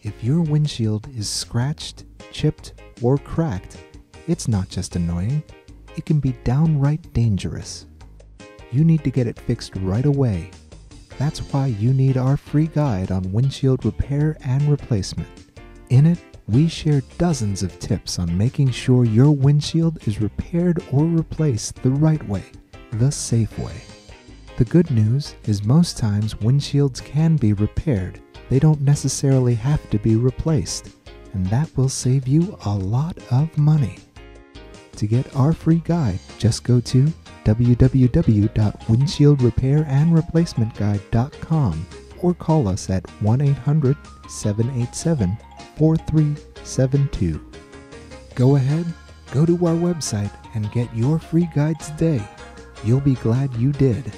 If your windshield is scratched, chipped, or cracked, it's not just annoying, it can be downright dangerous. You need to get it fixed right away. That's why you need our free guide on windshield repair and replacement. In it, we share dozens of tips on making sure your windshield is repaired or replaced the right way, the safe way. The good news is most times windshields can be repaired. They don't necessarily have to be replaced, and that will save you a lot of money. To get our free guide, just go to www.windshieldrepairandreplacementguide.com or call us at 1-800-787-4372. Go ahead, go to our website and get your free guide today. You'll be glad you did.